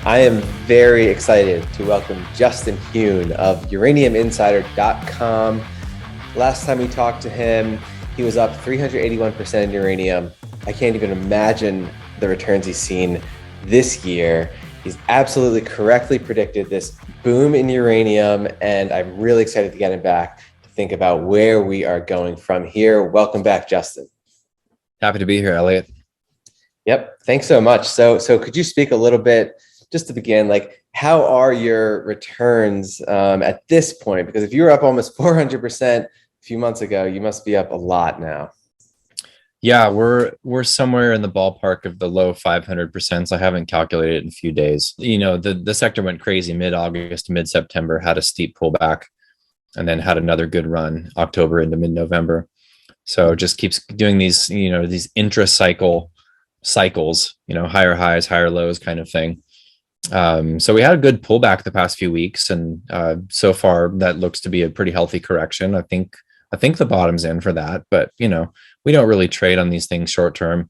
I am very excited to welcome Justin Huhn of uraniuminsider.com. Last time we talked to him, he was up 381% in uranium. I can't even imagine the returns he's seen this year. He's absolutely correctly predicted this boom in uranium, and I'm really excited to get him back to think about where we are going from here. Welcome back, Justin. Happy to be here, Elliot. Yep, thanks so much. So could you speak a little bit, just to begin, like how are your returns at this point? Because if you were up almost 400% a few months ago, you must be up a lot now. Yeah, we're somewhere in the ballpark of the low 500%. I haven't calculated it in a few days. You know, the sector went crazy mid-August, mid-September, had a steep pullback, and then had another good run October into mid-November. So just keeps doing these, these intra-cycles, higher highs, higher lows kind of thing. So we had a good pullback the past few weeks, and so far that looks to be a pretty healthy correction. I think the bottom's in for that, but we don't really trade on these things short term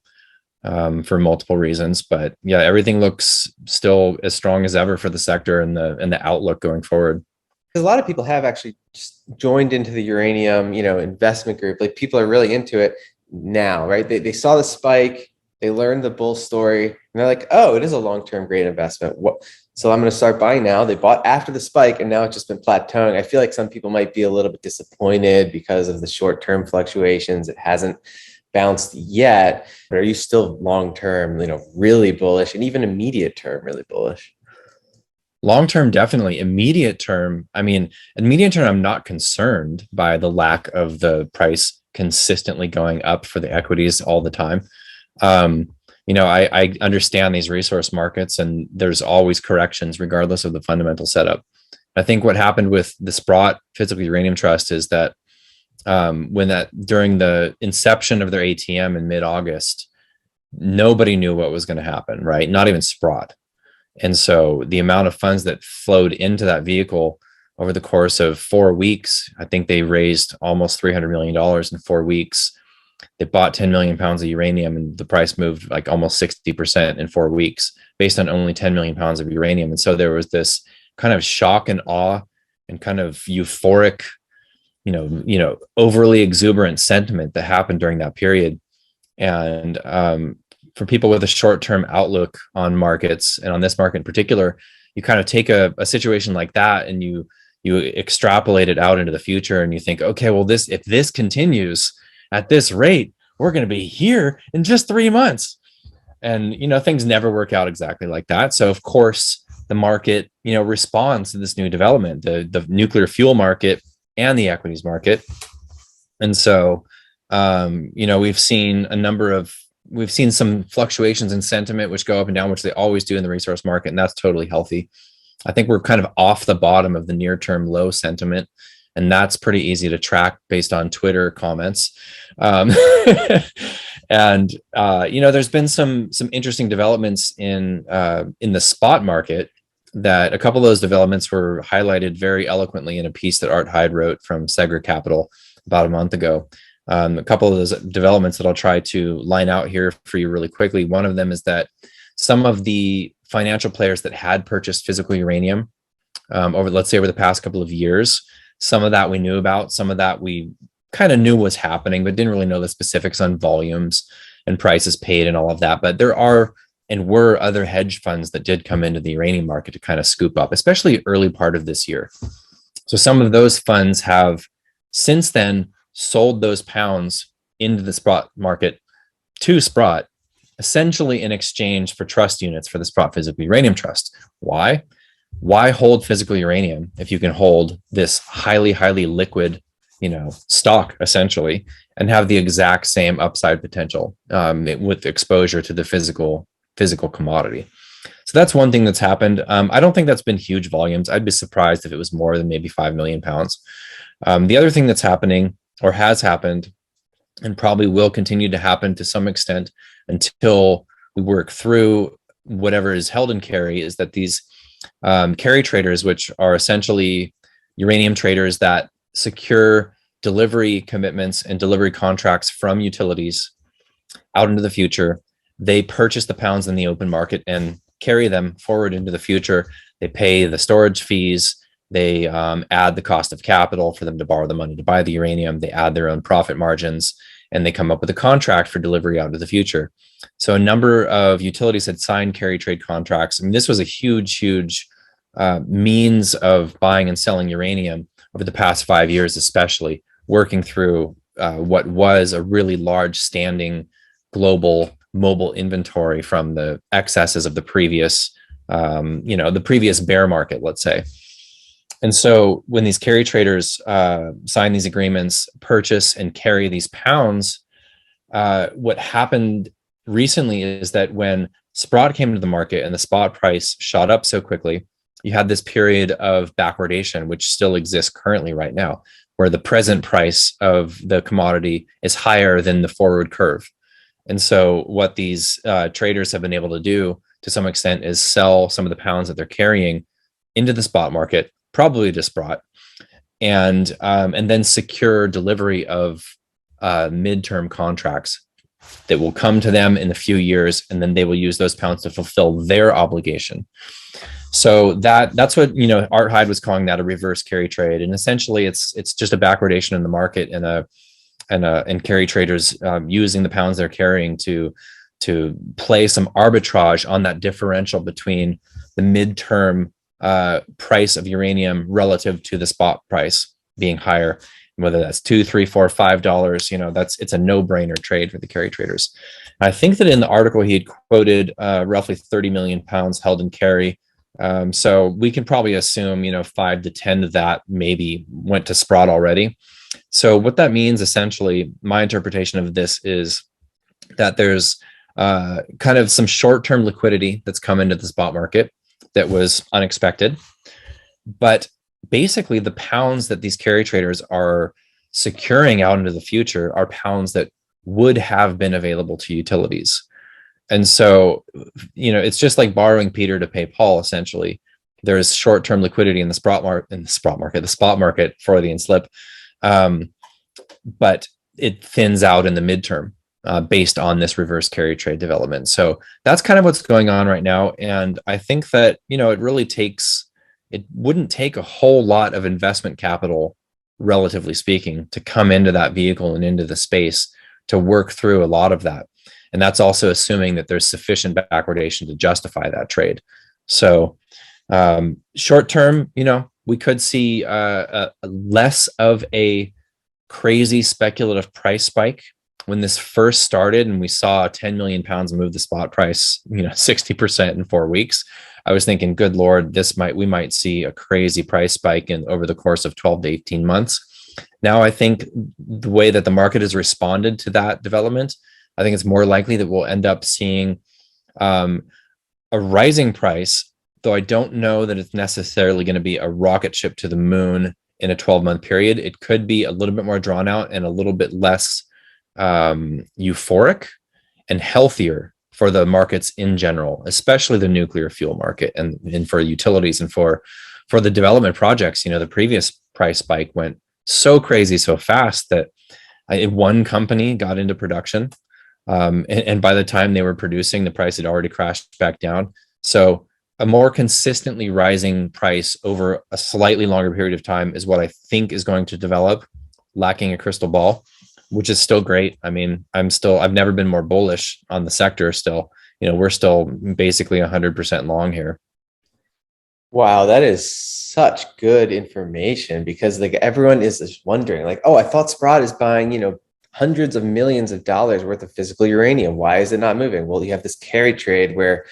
for multiple reasons. But yeah, everything looks still as strong as ever for the sector and the outlook going forward. Because a lot of people have actually just joined into the uranium, investment group. Like people are really into it now, right? They saw the spike, they learned the bull story, and they're like, oh, it is a long-term great investment. So I'm going to start buying now. They bought after the spike, and now it's just been plateauing. I feel like some people might be a little bit disappointed because of the short-term fluctuations. It hasn't bounced yet. But are you still long-term, really bullish, and even immediate term really bullish? Long term, definitely. Immediate term, I'm not concerned by the lack of the price consistently going up for the equities all the time. I understand these resource markets, and there's always corrections regardless of the fundamental setup. I think what happened with the Sprott Physical Uranium Trust is that during the inception of their ATM in mid-August, nobody knew what was going to happen, right? Not even Sprott. And so the amount of funds that flowed into that vehicle over the course of 4 weeks, I think they raised almost $300 million in 4 weeks. They bought 10 million pounds of uranium, and the price moved like almost 60% in 4 weeks based on only 10 million pounds of uranium. And so there was this kind of shock and awe and kind of euphoric, overly exuberant sentiment that happened during that period. And for people with a short-term outlook on markets, and on this market in particular, you kind of take a situation like that and you extrapolate it out into the future, and you think, okay, well, if this continues at this rate, we're going to be here in just 3 months. And things never work out exactly like that. So of course the market responds to this new development, the nuclear fuel market and the equities market. And so we've seen some fluctuations in sentiment, which go up and down, which they always do in the resource market, and that's totally healthy. I think we're kind of off the bottom of the near-term low sentiment, and that's pretty easy to track based on Twitter comments. And there's been some interesting developments in the spot market. That a couple of those developments were highlighted very eloquently in a piece that Art Hyde wrote from Segra Capital about a month ago. A couple of those developments that I'll try to line out here for you really quickly. One of them is that some of the financial players that had purchased physical uranium over the past couple of years, some of that we knew about, some of that we kind of knew was happening, but didn't really know the specifics on volumes and prices paid and all of that. But there are and were other hedge funds that did come into the uranium market to kind of scoop up, especially early part of this year. So some of those funds have since then sold those pounds into the Sprott market to Sprott, essentially in exchange for trust units for the Sprott Physical Uranium Trust. Why? Why hold physical uranium if you can hold this highly, highly liquid, stock essentially, and have the exact same upside potential with exposure to the physical commodity? So that's one thing that's happened. I don't think that's been huge volumes. I'd be surprised if it was more than maybe 5 million pounds. The other thing that's happening, or has happened, and probably will continue to happen to some extent until we work through whatever is held in carry, is that these carry traders, which are essentially uranium traders that secure delivery commitments and delivery contracts from utilities out into the future, they purchase the pounds in the open market and carry them forward into the future. They pay the storage fees. They add the cost of capital for them to borrow the money to buy the uranium. They add their own profit margins, and they come up with a contract for delivery out into the future. So a number of utilities had signed carry trade contracts. I mean, this was a huge means of buying and selling uranium over the past 5 years, especially working through what was a really large standing global mobile inventory from the excesses of the previous, the previous bear market, let's say. And so when these carry traders sign these agreements, purchase and carry these pounds, what happened recently is that when Sprott came into the market and the spot price shot up so quickly, you had this period of backwardation, which still exists currently right now, where the present price of the commodity is higher than the forward curve. And so what these traders have been able to do to some extent is sell some of the pounds that they're carrying into the spot market, probably to Sprott, and then secure delivery of midterm contracts that will come to them in a few years, and then they will use those pounds to fulfill their obligation. So that's what Art Hyde was calling that a reverse carry trade, and essentially it's just a backwardation in the market and carry traders using the pounds they're carrying to play some arbitrage on that differential between the midterm price of uranium relative to the spot price being higher, whether that's $2, $3, $4, $5. It's a no-brainer trade for the carry traders. And I think that in the article he had quoted roughly 30 million pounds held in carry. So we can probably assume 5 to 10 of that maybe went to Sprott already. So what that means, essentially, my interpretation of this is that there's kind of some short-term liquidity that's come into the spot market that was unexpected. But basically, the pounds that these carry traders are securing out into the future are pounds that would have been available to utilities. And so, it's just like borrowing Peter to pay Paul, essentially. There's short-term liquidity in the spot market for the in-slip. But it thins out in the midterm based on this reverse carry trade development. So that's kind of what's going on right now. And I think that, it wouldn't take a whole lot of investment capital, relatively speaking, to come into that vehicle and into the space to work through a lot of that. And that's also assuming that there's sufficient backwardation to justify that trade. So short term, we could see less of a crazy speculative price spike. When this first started and we saw 10 million pounds move the spot price, 60% in 4 weeks, I was thinking, good Lord, we might see a crazy price spike over the course of 12 to 18 months. Now, I think the way that the market has responded to that development, I think it's more likely that we'll end up seeing a rising price, though I don't know that it's necessarily going to be a rocket ship to the moon in a 12-month period. It could be a little bit more drawn out and a little bit less euphoric and healthier for the markets in general, especially the nuclear fuel market and for utilities and for the development projects. The previous price spike went so crazy so fast that one company got into production. And by the time they were producing, the price had already crashed back down. So a more consistently rising price over a slightly longer period of time is what I think is going to develop, lacking a crystal ball, which is still great. I mean, I've never been more bullish on the sector still. We're still basically 100% long here. Wow, that is such good information, because everyone is just wondering, oh, I thought Sprott is buying, hundreds of millions of dollars worth of physical uranium. Why is it not moving? Well, you have this carry trade where,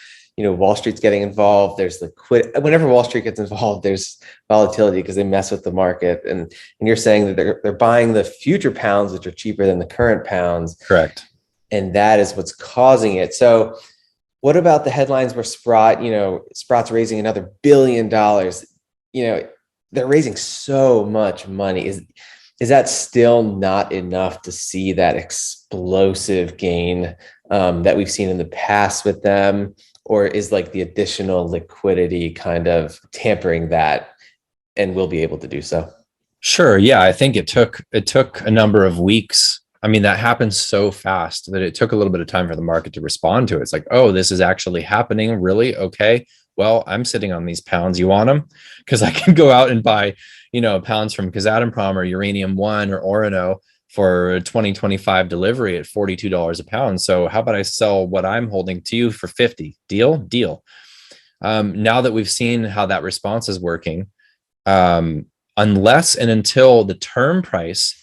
Wall Street's getting involved. There's whenever Wall Street gets involved, there's volatility because they mess with the market. And you're saying that they're buying the future pounds, which are cheaper than the current pounds. Correct. And that is what's causing it. So what about the headlines where Sprott's raising another $1 billion? They're raising so much money. Is that still not enough to see that explosive gain that we've seen in the past with them? Or is the additional liquidity kind of tampering that, and we'll be able to do so? Sure. Yeah. I think it took a number of weeks I mean, that happened so fast that it took a little bit of time for the market to respond to it. It's like, oh, this is actually happening. Really? Okay. Well, I'm sitting on these pounds. You want them? Because I can go out and buy, pounds from Kazatomprom or Uranium One or Orano for 2025 delivery at $42 a pound. So how about I sell what I'm holding to you for 50? Deal. Now that we've seen how that response is working, unless and until the term price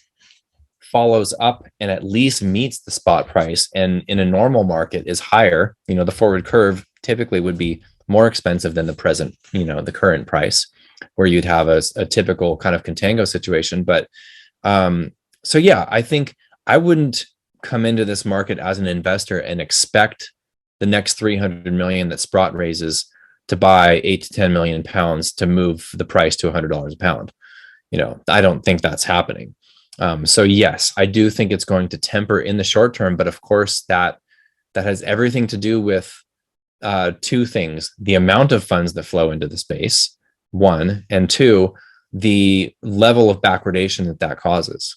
follows up and at least meets the spot price, and in a normal market is higher, the forward curve typically would be more expensive than the present, the current price, where you'd have a typical kind of contango situation. But so yeah, I think I wouldn't come into this market as an investor and expect the next 300 million that Sprott raises to buy 8 to 10 million pounds to move the price to $100 a pound. I don't think that's happening. So yes, I do think it's going to temper in the short term, but of course that has everything to do with two things: the amount of funds that flow into the space, one, and two, the level of backwardation that causes.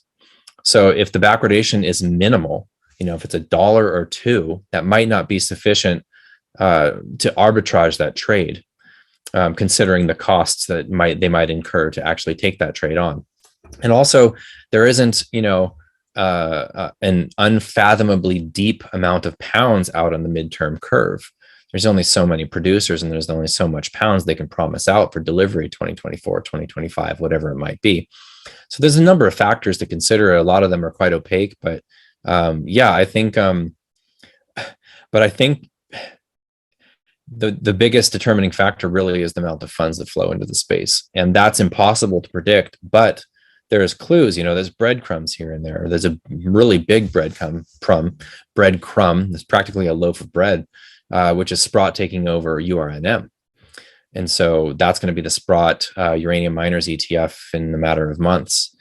So if the backwardation is minimal, if it's $1 or $2, that might not be sufficient to arbitrage that trade, considering the costs that they might incur to actually take that trade on. And also, there isn't, an unfathomably deep amount of pounds out on the midterm curve. There's only so many producers, and there's only so much pounds they can promise out for delivery 2024, 2025, whatever it might be. So there's a number of factors to consider. A lot of them are quite opaque, but yeah, I think, but I think the biggest determining factor really is the amount of funds that flow into the space. And that's impossible to predict, but there's clues, there's breadcrumbs here and there. There's a really big breadcrumb. That's practically a loaf of bread, which is Sprott taking over URNM. And so that's going to be the Sprott Uranium Miners ETF in a matter of months.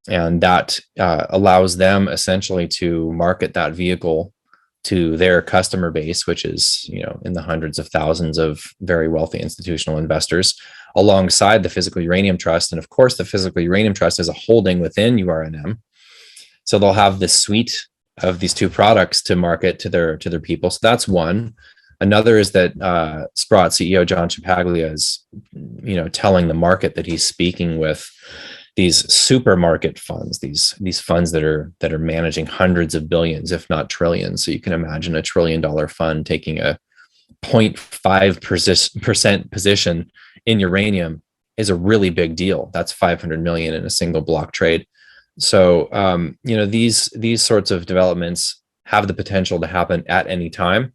And that allows them essentially to market that vehicle to their customer base, which is, in the hundreds of thousands of very wealthy institutional investors, alongside the Physical Uranium Trust. And of course, the Physical Uranium Trust is a holding within URNM. So they'll have this suite of these two products to market to their people. So that's one. Another is that Sprott CEO John Chipaglia is, telling the market that he's speaking with these supermarket funds, these funds that are managing hundreds of billions, if not trillions. So you can imagine $1 trillion fund taking a 0.5% position in uranium is a really big deal. That's 500 million in a single block trade. So these sorts of developments have the potential to happen at any time.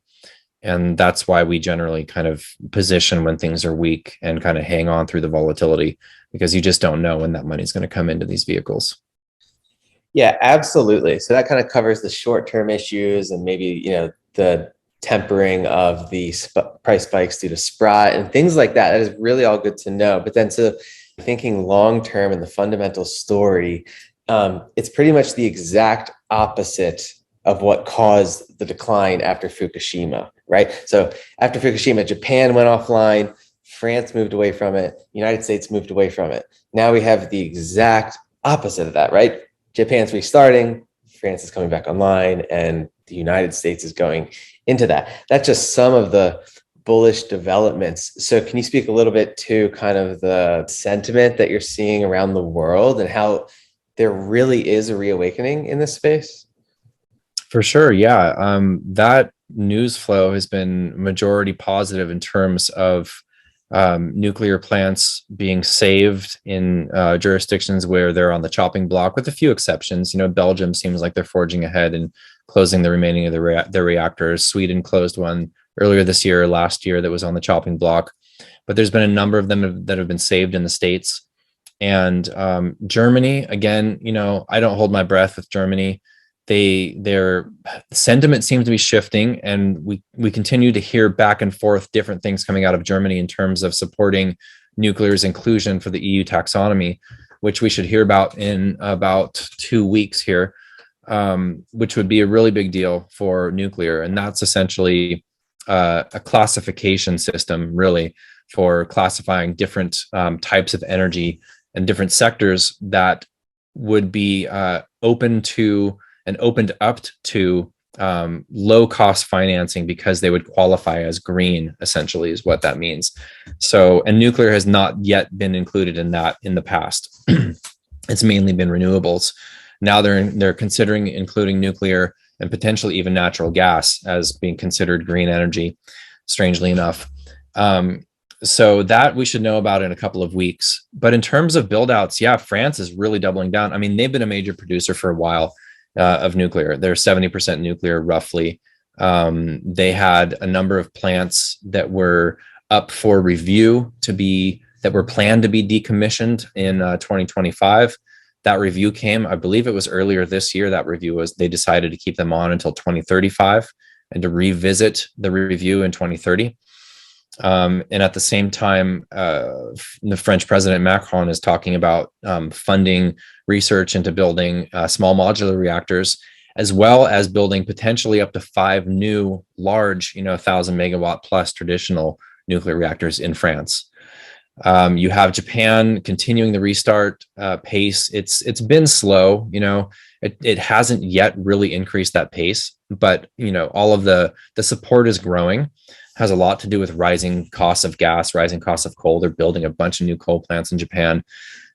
And that's why we generally kind of position when things are weak and kind of hang on through the volatility, because you just don't know when that money is going to come into these vehicles. Yeah, absolutely. So that kind of covers the short-term issues and maybe, the tempering of the price spikes due to Sprott and things like that. That is really all good to know. But then so thinking long-term and the fundamental story, it's pretty much the exact opposite of what caused the decline after Fukushima, right? So after Fukushima, Japan went offline, France moved away from it, United States moved away from it. Now we have the exact opposite of that, right? Japan's restarting, France is coming back online, and the United States is going into that. That's just some of the bullish developments. So can you speak a little bit to kind of the sentiment that you're seeing around the world and how there really is a reawakening in this space? For sure, yeah. That news flow has been majority positive in terms of nuclear plants being saved in jurisdictions where they're on the chopping block, with a few exceptions. Belgium seems like they're forging ahead and closing the remaining of their reactors. Sweden closed one earlier this year, last year, that was on the chopping block. But there's been a number of them that have been saved in the States. And Germany, again, I don't hold my breath with Germany. Their sentiment seems to be shifting, and we continue to hear back and forth different things coming out of Germany in terms of supporting nuclear's inclusion for the EU taxonomy, which we should hear about in about 2 weeks here, which would be a really big deal for nuclear. And that's essentially a classification system, really, for classifying different types of energy and different sectors that would be open to and opened up to low cost financing because they would qualify as green, essentially, is what that means. So, and nuclear has not yet been included in that in the past. It's mainly been renewables. Now they're considering including nuclear and potentially even natural gas as being considered green energy, strangely enough. So that we should know about in a couple of weeks. But in terms of build outs, yeah, France is really doubling down. I mean, they've been a major producer for a while of nuclear. They're 70% nuclear, roughly. They had a number of plants that were up for review that were planned to be decommissioned in 2025. That review came, I believe it was earlier this year. That review was, they decided to keep them on until 2035 and to revisit the review in 2030. And at the same time, the French President Macron is talking about funding research into building small modular reactors, as well as building potentially up to 5 new large, 1,000 megawatt plus traditional nuclear reactors in France. You have Japan continuing the restart pace. It's been slow, it hasn't yet really increased that pace, but all of the support is growing. Has a lot to do with rising costs of gas, rising costs of coal. They're building a bunch of new coal plants in Japan,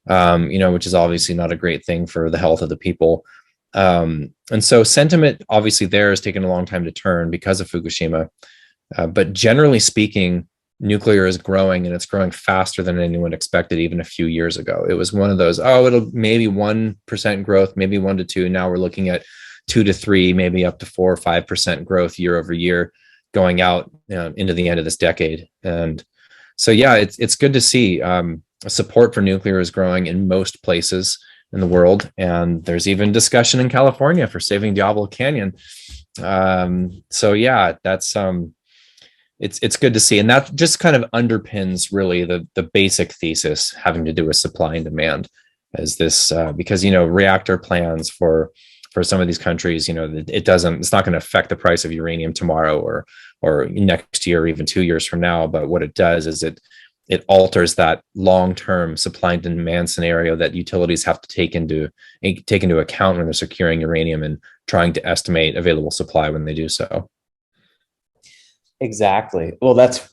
which is obviously not a great thing for the health of the people. And so sentiment obviously there has taken a long time to turn because of Fukushima. But generally speaking, nuclear is growing, and it's growing faster than anyone expected even a few years ago. It was one of those, it'll maybe 1% growth, maybe 1 to 2. Now we're looking at 2 to 3, maybe up to 4 or 5% growth year over year going out into the end of this decade. And so, yeah, it's good to see support for nuclear is growing in most places in the world. And there's even discussion in California for saving Diablo Canyon. So yeah, that's it's good to see. And that just kind of underpins really the basic thesis having to do with supply and demand as this, because, reactor plans for some of these countries, it's not going to affect the price of uranium tomorrow or next year, or even 2 years from now. But what it does is it alters that long-term supply and demand scenario that utilities have to take into account when they're securing uranium and trying to estimate available supply when they do so. Exactly. Well, that's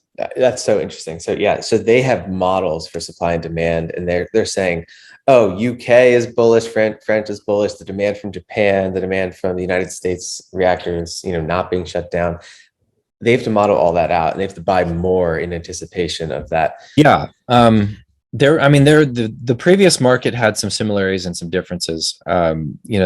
so interesting. So yeah, so they have models for supply and demand, and they're saying, oh, UK is bullish, France is bullish, the demand from Japan, the demand from the United States reactors, not being shut down. They have to model all that out, and they have to buy more in anticipation of that. Yeah. The previous market had some similarities and some differences. You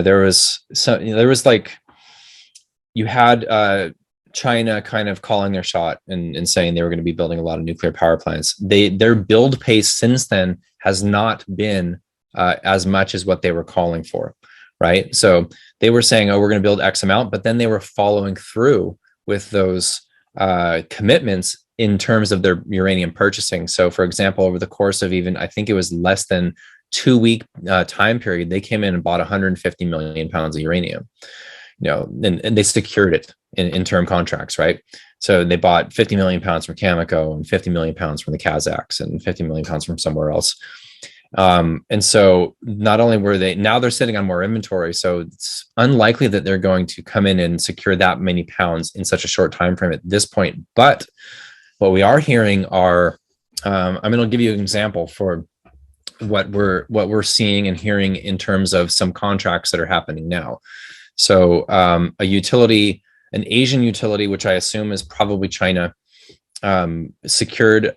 had China kind of calling their shot and saying they were going to be building a lot of nuclear power plants. Their build pace since then has not been as much as what they were calling for, right? So they were saying, oh, we're going to build X amount, but then they were following through with those commitments in terms of their uranium purchasing. So for example, over the course of even, I think it was less than 2-week time period, they came in and bought 150 million pounds of uranium, and they secured it in term contracts, right? So they bought 50 million pounds from Cameco and 50 million pounds from the Kazakhs and 50 million pounds from somewhere else. And so not only now they're sitting on more inventory, so it's unlikely that they're going to come in and secure that many pounds in such a short time frame at this point. But what we are hearing are, I'll give you an example for what we're seeing and hearing in terms of some contracts that are happening now. So a utility, an Asian utility, which I assume is probably China, secured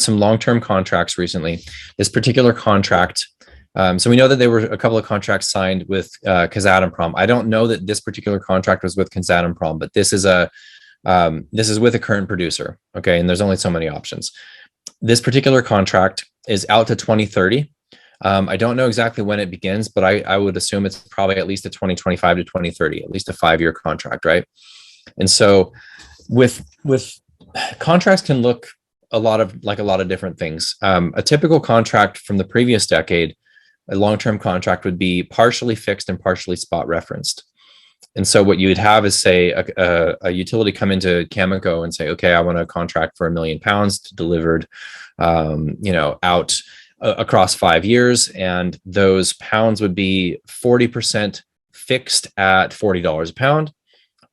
some long-term contracts recently. This particular contract, so we know that there were a couple of contracts signed with Kazatomprom. I don't know that this particular contract was with Kazatomprom, but this is with a current producer. Okay, and there's only so many options. This particular contract is out to 2030. I don't know exactly when it begins, but I would assume it's probably at least a 2025 to 2030, at least a 5-year contract, right? And so with contracts can look a lot of different things. A typical contract from the previous decade, a long-term contract would be partially fixed and partially spot referenced. And so what you would have is, say, a utility come into Cameco and say, okay, I want a contract for 1 million pounds delivered, out across 5 years. And those pounds would be 40% fixed at $40 a pound,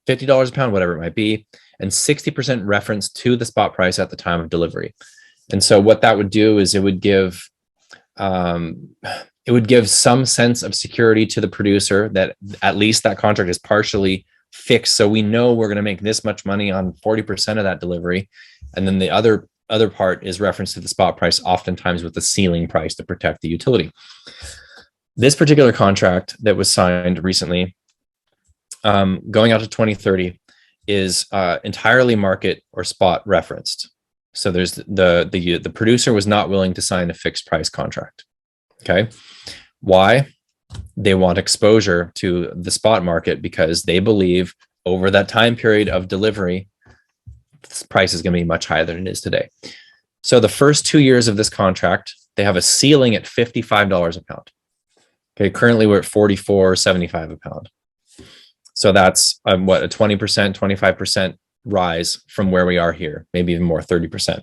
$50 a pound, whatever it might be, and 60% reference to the spot price at the time of delivery. And so what that would do is it would give some sense of security to the producer that at least that contract is partially fixed. So we know we're going to make this much money on 40% of that delivery. And then the other part is reference to the spot price, oftentimes with the ceiling price to protect the utility. This particular contract that was signed recently, going out to 2030, is entirely market or spot referenced. So there's the producer was not willing to sign a fixed price contract. Okay. Why? They want exposure to the spot market because they believe over that time period of delivery, this price is going to be much higher than it is today. So the first 2 years of this contract, they have a ceiling at $55 a pound. Okay. Currently we're at $44.75 a pound. So that's a 20%, 25% rise from where we are here, maybe even more, 30%.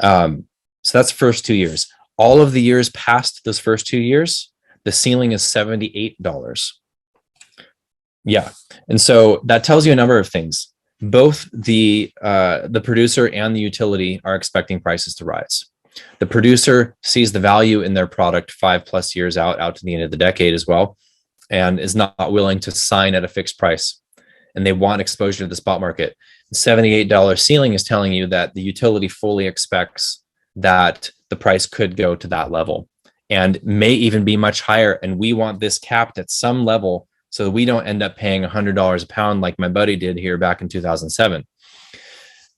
So that's the first 2 years. All of the years past those first 2 years, the ceiling is $78. Yeah. And so that tells you a number of things. Both the producer and the utility are expecting prices to rise. The producer sees the value in their product 5+ years out to the end of the decade as well, and is not willing to sign at a fixed price. And they want exposure to the spot market. The $78 ceiling is telling you that the utility fully expects that the price could go to that level and may even be much higher. And we want this capped at some level so that we don't end up paying $100 a pound like my buddy did here back in 2007.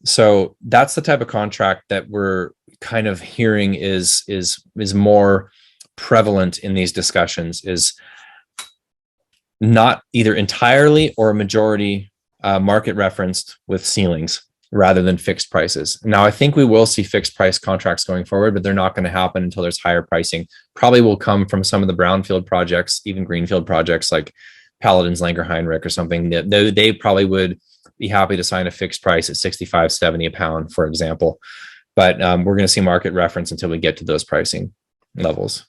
So that's the type of contract that we're kind of hearing is more prevalent in these discussions, is not either entirely or a majority market referenced with ceilings rather than fixed prices. Now, I think we will see fixed price contracts going forward, but they're not going to happen until there's higher pricing. Probably will come from some of the brownfield projects, even greenfield projects like Paladin's Langer Heinrich or something. They probably would be happy to sign a fixed price at $65-70 a pound, for example. But we're going to see market reference until we get to those pricing levels.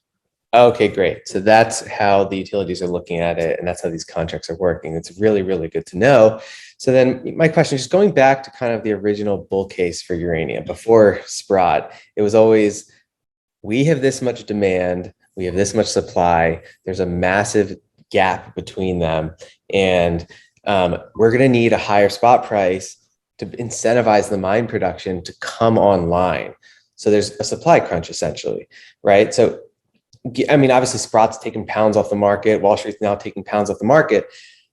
Okay, great. So that's how the utilities are looking at it, and that's how these contracts are working. It's really, really good to know. So then my question is just going back to kind of the original bull case for uranium before Sprott. It was always, we have this much demand, we have this much supply, there's a massive gap between them, and we're going to need a higher spot price to incentivize the mine production to come online. So there's a supply crunch essentially, right? So I mean, obviously Sprott's taking pounds off the market. Wall Street's now taking pounds off the market.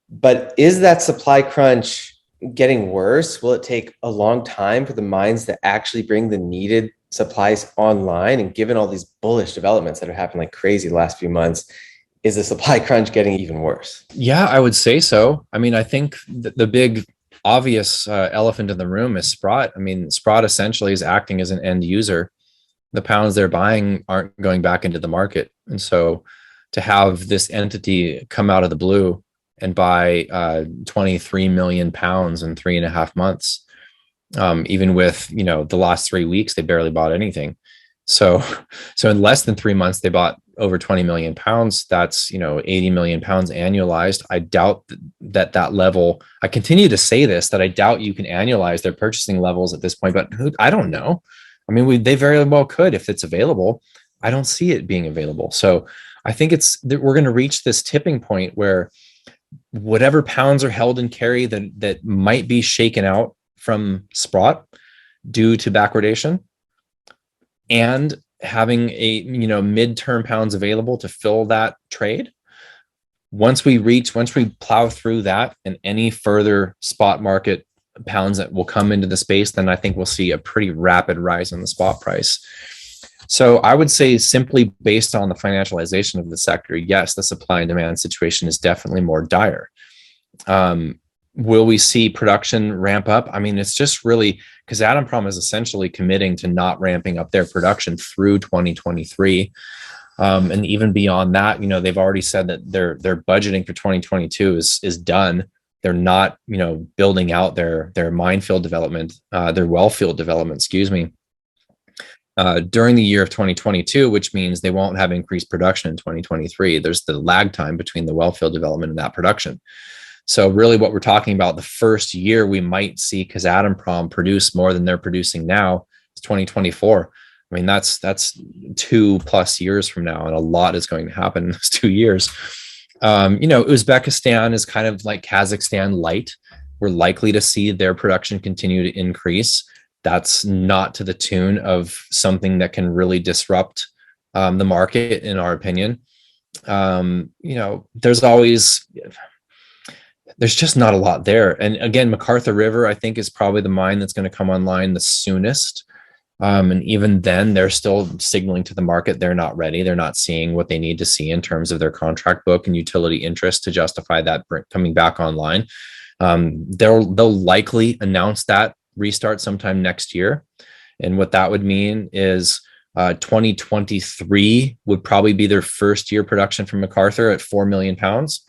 But is that supply crunch getting worse? Will it take a long time for the mines to actually bring the needed supplies online? And given all these bullish developments that have happened like crazy the last few months, is the supply crunch getting even worse? Yeah, I would say so. I mean, I think the big obvious elephant in the room is Sprott. I mean, Sprott essentially is acting as an end user. The pounds they're buying aren't going back into the market. And so to have this entity come out of the blue and buy 23 million pounds in 3.5 months, even with, the last 3 weeks, they barely bought anything. So in less than 3 months, they bought over 20 million pounds. That's, 80 million pounds annualized. I doubt that level. I continue to say this, that I doubt you can annualize their purchasing levels at this point, but I don't know. I mean, they very well could if it's available. I don't see it being available. So I think we're going to reach this tipping point where whatever pounds are held and carry that might be shaken out from Sprott due to backwardation, and having a midterm pounds available to fill that trade. Once we plow through that and any further spot market pounds that will come into the space, then I think we'll see a pretty rapid rise in the spot price. So I would say, simply based on the financialization of the sector, yes, the supply and demand situation is definitely more dire. Will we see production ramp up? I mean, it's just really because Atomprom is essentially committing to not ramping up their production through 2023. And even beyond that, they've already said that their budgeting for 2022 is done. They're not, building out their mine field development, their well field development, excuse me, during the year of 2022, which means they won't have increased production in 2023. There's the lag time between the well field development and that production. So really what we're talking about, the first year we might see Kazatomprom produce more than they're producing now is 2024. I mean, that's 2+ years from now, and a lot is going to happen in those 2 years. Uzbekistan is kind of like Kazakhstan light. We're likely to see their production continue to increase. That's not to the tune of something that can really disrupt the market, in our opinion. There's just not a lot there. And again, McArthur River, I think, is probably the mine that's going to come online the soonest. And even then, they're still signaling to the market they're not ready. They're not seeing what they need to see in terms of their contract book and utility interest to justify that coming back online. They'll likely announce that restart sometime next year. And what that would mean is 2023 would probably be their first year production from McArthur at 4 million pounds.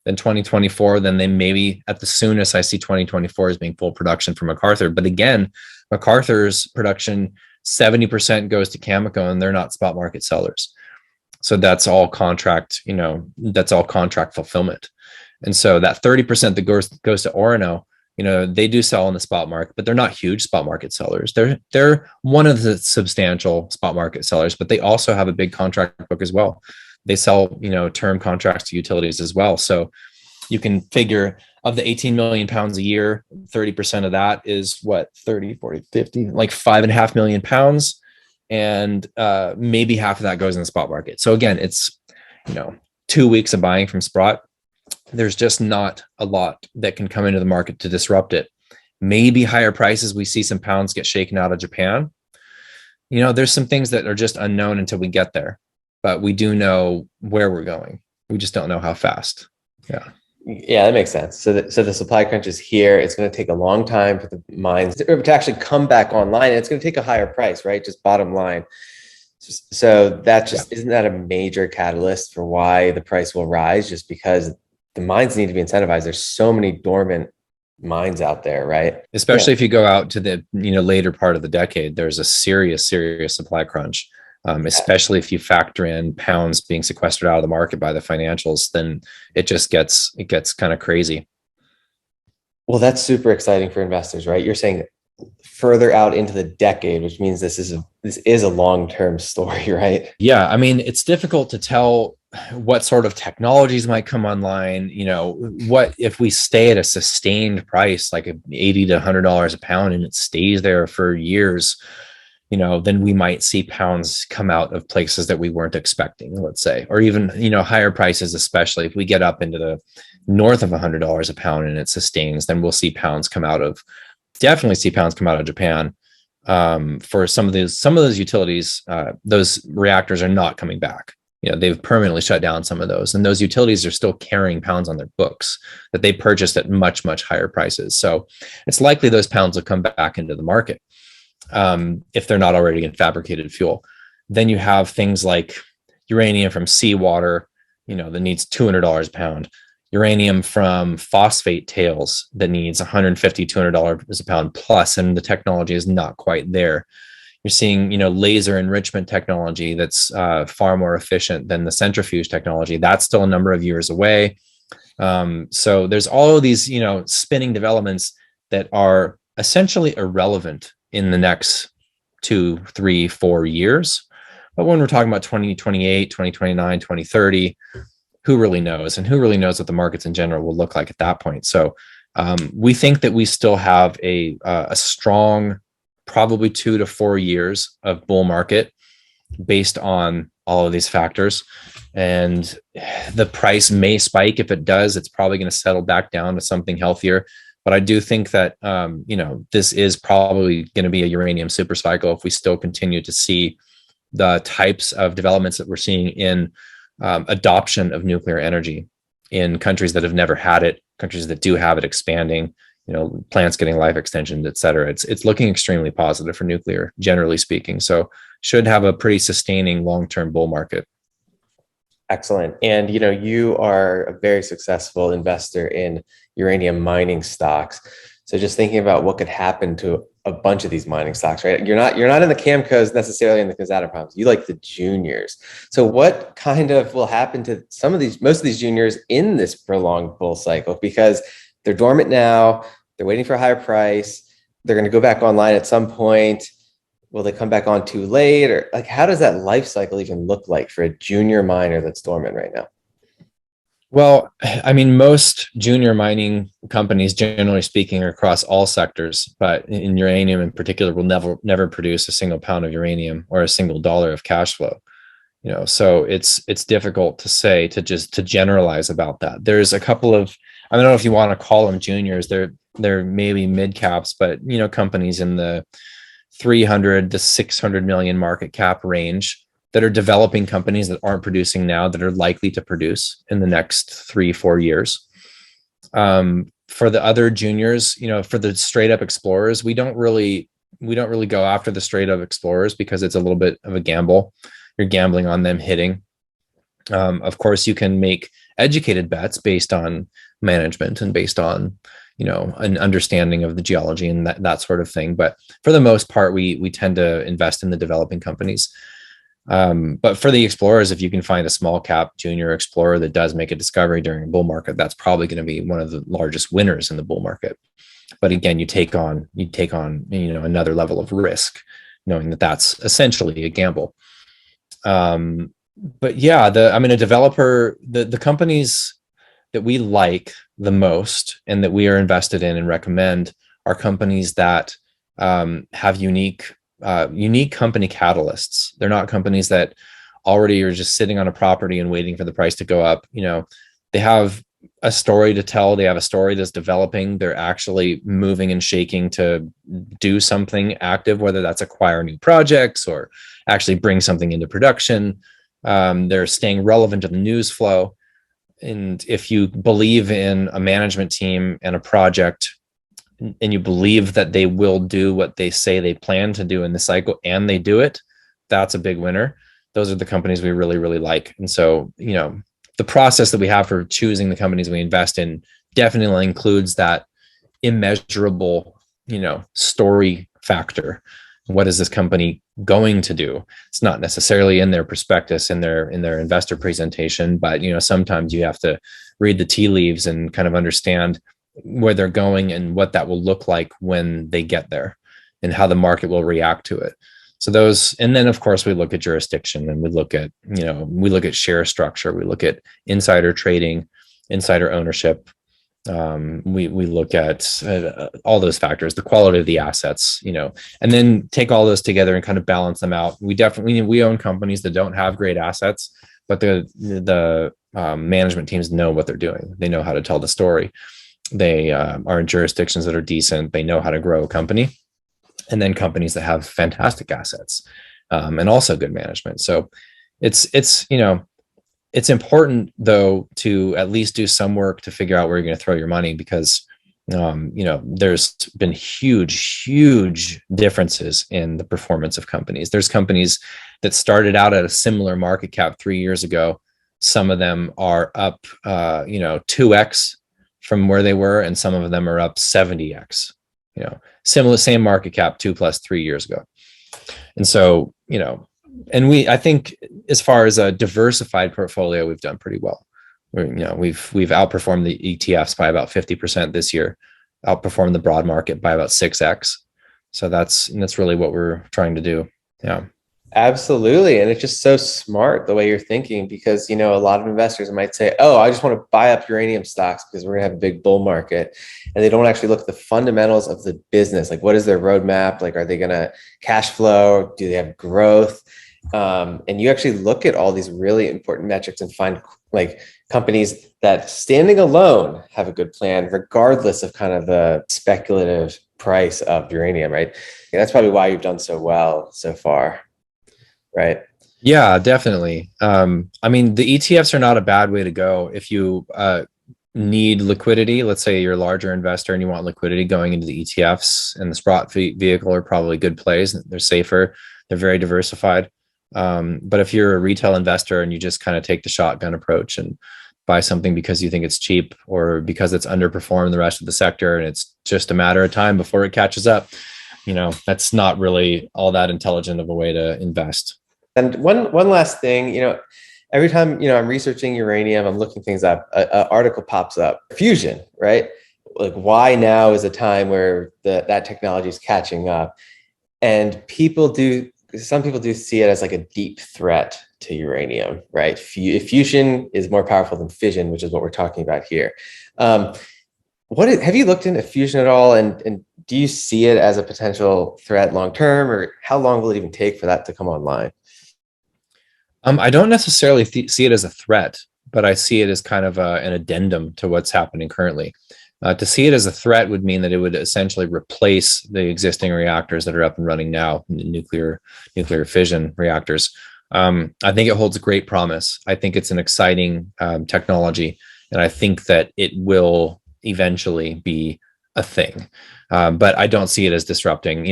Then 2024, then they maybe at the soonest, I see 2024 as being full production for McArthur. But again, McArthur's production, 70% goes to Cameco, and they're not spot market sellers. So that's all contract, that's all contract fulfillment. And so that 30% that goes to Orano, they do sell on the spot market, but they're not huge spot market sellers. They're one of the substantial spot market sellers, but they also have a big contract book as well. They sell, term contracts to utilities as well. So you can figure of the 18 million pounds a year, 30% of that is what, 30, 40, 50, like 5.5 million pounds. And maybe half of that goes in the spot market. So again, it's, 2 weeks of buying from Sprott. There's just not a lot that can come into the market to disrupt it. Maybe higher prices. We see some pounds get shaken out of Japan. There's some things that are just unknown until we get there. But we do know where we're going. We just don't know how fast. Yeah, that makes sense. So the supply crunch is here. It's going to take a long time for the mines to actually come back online. And it's going to take a higher price, right? Just bottom line. So that just isn't that a major catalyst for why the price will rise? Just because the mines need to be incentivized. There's so many dormant mines out there, right? Especially if you go out to the later part of the decade, there's a serious supply crunch. Especially if you factor in pounds being sequestered out of the market by the financials, then it gets kind of crazy. Well, that's super exciting for investors, right? You're saying further out into the decade, which means this is a long-term story, right? Yeah, I mean, it's difficult to tell what sort of technologies might come online. What if we stay at a sustained price, like $80 to $100 a pound, and it stays there for years? Then we might see pounds come out of places that we weren't expecting, let's say, or even, higher prices, especially if we get up into the north of $100 a pound and it sustains, then we'll see pounds come out of Japan. For some of those utilities, those reactors are not coming back. They've permanently shut down some of those, and those utilities are still carrying pounds on their books that they purchased at much, much higher prices. So it's likely those pounds will come back into the market. If they're not already in fabricated fuel. Then you have things like uranium from seawater, that needs $200 a pound, uranium from phosphate tails that needs $150, $200 a pound plus, and the technology is not quite there. You're seeing, laser enrichment technology that's far more efficient than the centrifuge technology. That's still a number of years away. So there's all of these, spinning developments that are essentially irrelevant in the next 2, 3, 4 years. But when we're talking about 2028, 2029, 2030, who really knows? And who really knows what the markets in general will look like at that point? So we think that we still have a strong, probably 2 to 4 years of bull market based on all of these factors. And the price may spike. If it does, it's probably going to settle back down to something healthier. But I do think that, this is probably going to be a uranium super cycle if we still continue to see the types of developments that we're seeing in adoption of nuclear energy in countries that have never had it, countries that do have it expanding, plants getting life extensions, et cetera. It's looking extremely positive for nuclear, generally speaking. So should have a pretty sustaining long-term bull market. Excellent. And, you are a very successful investor in uranium mining stocks. So just thinking about what could happen to a bunch of these mining stocks, right? You're not in the Camcos necessarily in the Kazatoproms. You like the juniors. So what kind of will happen to most of these juniors in this prolonged bull cycle? Because they're dormant now, they're waiting for a higher price, they're going to go back online at some point. Will they come back on too late? Or like, how does that life cycle even look like for a junior miner that's dormant right now? Well, I mean, most junior mining companies, generally speaking, are across all sectors, but in uranium in particular, will never produce a single pound of uranium or a single dollar of cash flow. So it's difficult to say to generalize about that. There's a couple of, I don't know if you want to call them juniors. They're maybe mid caps, but companies in the 300 to 600 million market cap range that are developing companies that aren't producing now that are likely to produce in the next 3-4 years. For the other juniors, for the straight up explorers, we don't really go after the straight up explorers because it's a little bit of a gamble. You're gambling on them hitting. Of course, you can make educated bets based on management and based on an understanding of the geology and that sort of thing. But for the most part, we tend to invest in the developing companies. But for the explorers, if you can find a small cap junior explorer that does make a discovery during a bull market, that's probably going to be one of the largest winners in the bull market. But again, you take on another level of risk, knowing that that's essentially a gamble. But yeah, a developer, the companies that we like the most and that we are invested in and recommend are companies that have unique company catalysts. They're not companies that already are just sitting on a property and waiting for the price to go up. They have a story to tell. They have a story that's developing. They're actually moving and shaking to do something active, whether that's acquire new projects or actually bring something into production. They're staying relevant to the news flow. And if you believe in a management team and a project, and you believe that they will do what they say they plan to do in the cycle and they do it, that's a big winner. Those are the companies we really, really like. And so, the process that we have for choosing the companies we invest in definitely includes that immeasurable, story factor. What is this company going to do? It's not necessarily in their prospectus, in their investor presentation, but sometimes you have to read the tea leaves and kind of understand where they're going and what that will look like when they get there and how the market will react to it. So those, and then of course we look at jurisdiction and we look at share structure, we look at insider trading, insider ownership. We look at all those factors, the quality of the assets, and then take all those together and kind of balance them out. We own companies that don't have great assets, but the management teams know what they're doing. They know how to tell the story. They are in jurisdictions that are decent. They know how to grow a company, and then companies that have fantastic assets and also good management. So it's important though to at least do some work to figure out where you're going to throw your money, because there's been huge differences in the performance of companies. There's companies that started out at a similar market cap 3 years ago. Some of them are up 2x from where they were, and some of them are up 70x, same market cap 2+3 years ago. And so, and I think as far as a diversified portfolio, we've done pretty well. We've outperformed the ETFs by about 50% this year, outperformed the broad market by about 6x. So that's really what we're trying to do. Yeah. Absolutely. And it's just so smart the way you're thinking, because, a lot of investors might say, oh, I just want to buy up uranium stocks because we're going to have a big bull market. And they don't actually look at the fundamentals of the business. Like, what is their roadmap? Like, are they going to cash flow? Do they have growth? And you actually look at all these really important metrics and find like companies that standing alone have a good plan, regardless of kind of the speculative price of uranium, right? And that's probably why you've done so well so far. Right. Yeah, definitely. The ETFs are not a bad way to go if you need liquidity. Let's say you're a larger investor and you want liquidity going into the ETFs, and the Sprott vehicle are probably good plays. They're safer. They're very diversified. But if you're a retail investor and you just kind of take the shotgun approach and buy something because you think it's cheap or because it's underperformed the rest of the sector and it's just a matter of time before it catches up, that's not really all that intelligent of a way to invest. And one last thing, every time I'm researching uranium, I'm looking things up. An article pops up, fusion, right? Like why now is a time where that technology is catching up, and some people do see it as like a deep threat to uranium, right? Fusion is more powerful than fission, which is what we're talking about here. Have you looked into fusion at all, and do you see it as a potential threat long term, or how long will it even take for that to come online? I don't necessarily see it as a threat, but I see it as kind of an addendum to what's happening currently. To see it as a threat would mean that it would essentially replace the existing reactors that are up and running now, nuclear fission reactors. I think it holds great promise. I think it's an exciting technology, and I think that it will eventually be a thing. But I don't see it as disrupting.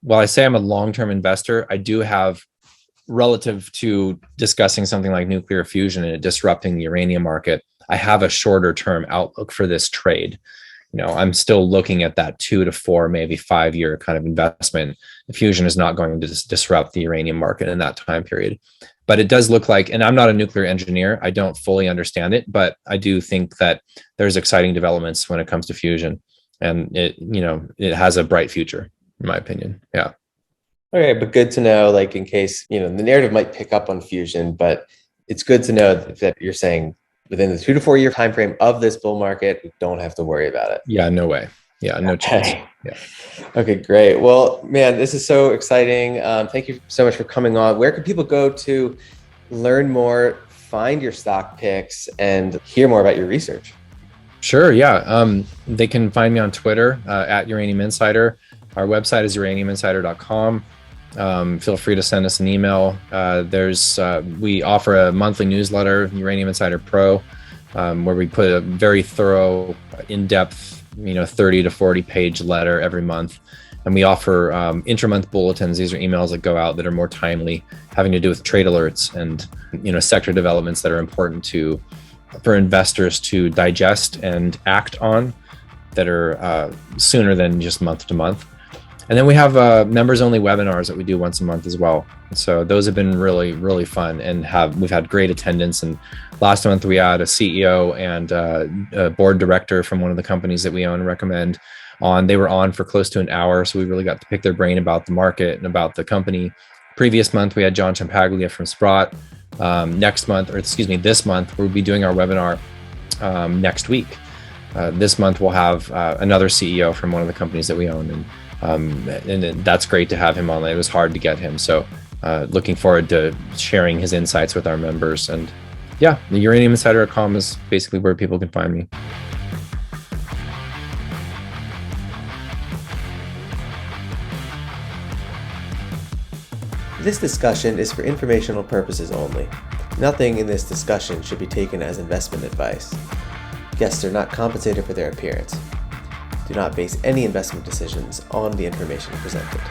While I say I'm a long-term investor, I do have, relative to discussing something like nuclear fusion and it disrupting the uranium market, I have a shorter term outlook for this trade. I'm still looking at that 2 to 4, maybe 5-year kind of investment. Fusion is not going to disrupt the uranium market in that time period. But it does look like, and I'm not a nuclear engineer, I don't fully understand it, but I do think that there's exciting developments when it comes to fusion, and it has a bright future, in my opinion. Yeah. Okay, but good to know, like in case, the narrative might pick up on fusion, but it's good to know that you're saying within the 2 to 4 year time frame of this bull market, we don't have to worry about it. Yeah, no way. Yeah, no chance. Yeah. Okay, great. Well, man, this is so exciting. Thank you so much for coming on. Where can people go to learn more, find your stock picks, and hear more about your research? Sure. Yeah. They can find me on Twitter at Uranium Insider. Our website is uraniuminsider.com. Feel free to send us an email. We offer a monthly newsletter, Uranium Insider Pro, where we put a very thorough, in-depth, 30 to 40 page letter every month. And we offer intra-month bulletins. These are emails that go out that are more timely, having to do with trade alerts and sector developments that are important for investors to digest and act on, that are sooner than just month to month. And then we have members only webinars that we do once a month as well. So those have been really, really fun, and we've had great attendance. And last month we had a CEO and a board director from one of the companies that we own and recommend on. They were on for close to an hour. So we really got to pick their brain about the market and about the company. Previous month, we had John Champaglia from Sprott. This month, we'll be doing our webinar next week. This month, we'll have another CEO from one of the companies that we own. And that's great to have him on. It was hard to get him. So looking forward to sharing his insights with our members. And yeah, the uraniuminsider.com is basically where people can find me. This discussion is for informational purposes only. Nothing in this discussion should be taken as investment advice. Guests are not compensated for their appearance. Do not base any investment decisions on the information presented.